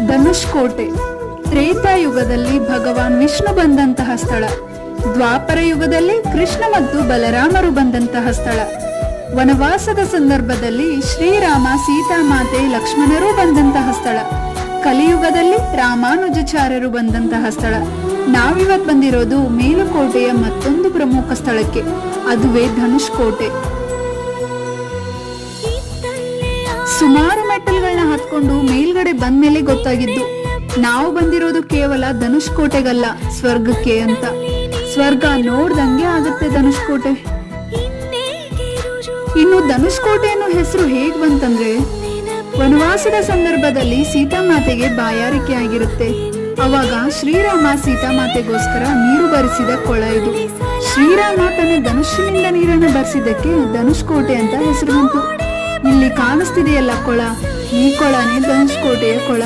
ಧನುಷ್ಕೋಟೆ ತ್ರೇತಾಯುಗದಲ್ಲಿ ಭಗವಾನ್ ವಿಷ್ಣು ಬಂದಂತಹ ಸ್ಥಳ. ದ್ವಾಪರ ಯುಗದಲ್ಲಿ ಕೃಷ್ಣ ಮತ್ತು ಬಲರಾಮರು ಬಂದಂತಹ ಸ್ಥಳ. ವನವಾಸದ ಸಂದರ್ಭದಲ್ಲಿ ಶ್ರೀರಾಮ, ಸೀತಾಮಾತೆ, ಲಕ್ಷ್ಮಣರು ಬಂದಂತಹ ಸ್ಥಳ. ಕಲಿಯುಗದಲ್ಲಿ ರಾಮಾನುಜಾಚಾರ್ಯರು ಬಂದಂತಹ ಸ್ಥಳ. ನಾವಿವತ್ತು ಬಂದಿರೋದು ಮೇಲುಕೋಟೆಯ ಮತ್ತೊಂದು ಪ್ರಮುಖ ಸ್ಥಳಕ್ಕೆ, ಅದುವೇ ಧನುಷ್ಕೋಟೆ. ಸುಮಾರು ಮೆಟ್ಟಲುಗಳನ್ನ ಹತ್ಕೊಂಡು ಮೇಲ್ಗಡೆ ಬಂದ್ಮೇಲೆ ಗೊತ್ತಾಗಿದ್ದು ನಾವು ಬಂದಿರೋದು ಕೇವಲ ಧನುಷ್ಕೋಟೆಗಲ್ಲ, ಸ್ವರ್ಗಕ್ಕೆ ಅಂತ. ಸ್ವರ್ಗ ನೋಡ್ದಂಗೆ ಆಗುತ್ತೆ ಧನುಷ್ಕೋಟೆ. ಇನ್ನು ಧನುಷ್ಕೋಟೆ ಅನ್ನೋ ಹೆಸರು ಹೇಗ್ ಬಂತಂದ್ರೆ, ವನವಾಸದ ಸಂದರ್ಭದಲ್ಲಿ ಸೀತಾಮಾತೆಗೆ ಬಾಯಾರಿಕೆ ಆಗಿರುತ್ತೆ. ಅವಾಗ ಶ್ರೀರಾಮ ಸೀತಾಮಾತೆಗೋಸ್ಕರ ನೀರು ಬರಿಸಿದ ಕೊಳ ಇದು. ಶ್ರೀರಾಮ ತನ್ನ ಧನುಷ್ನಿಂದ ನೀರನ್ನು ಬರಿಸಿದ್ದಕ್ಕೆ ಧನುಷ್ಕೋಟೆ ಅಂತ ಹೆಸರು ಬಂತು. ಇಲ್ಲಿ ಕಾಣಿಸ್ತಿದೆಯಲ್ಲ ಕೊಳ, ಈ ಕೊಳನೇ ಧನುಷ್ಕೋಟೆಯ ಕೊಳ.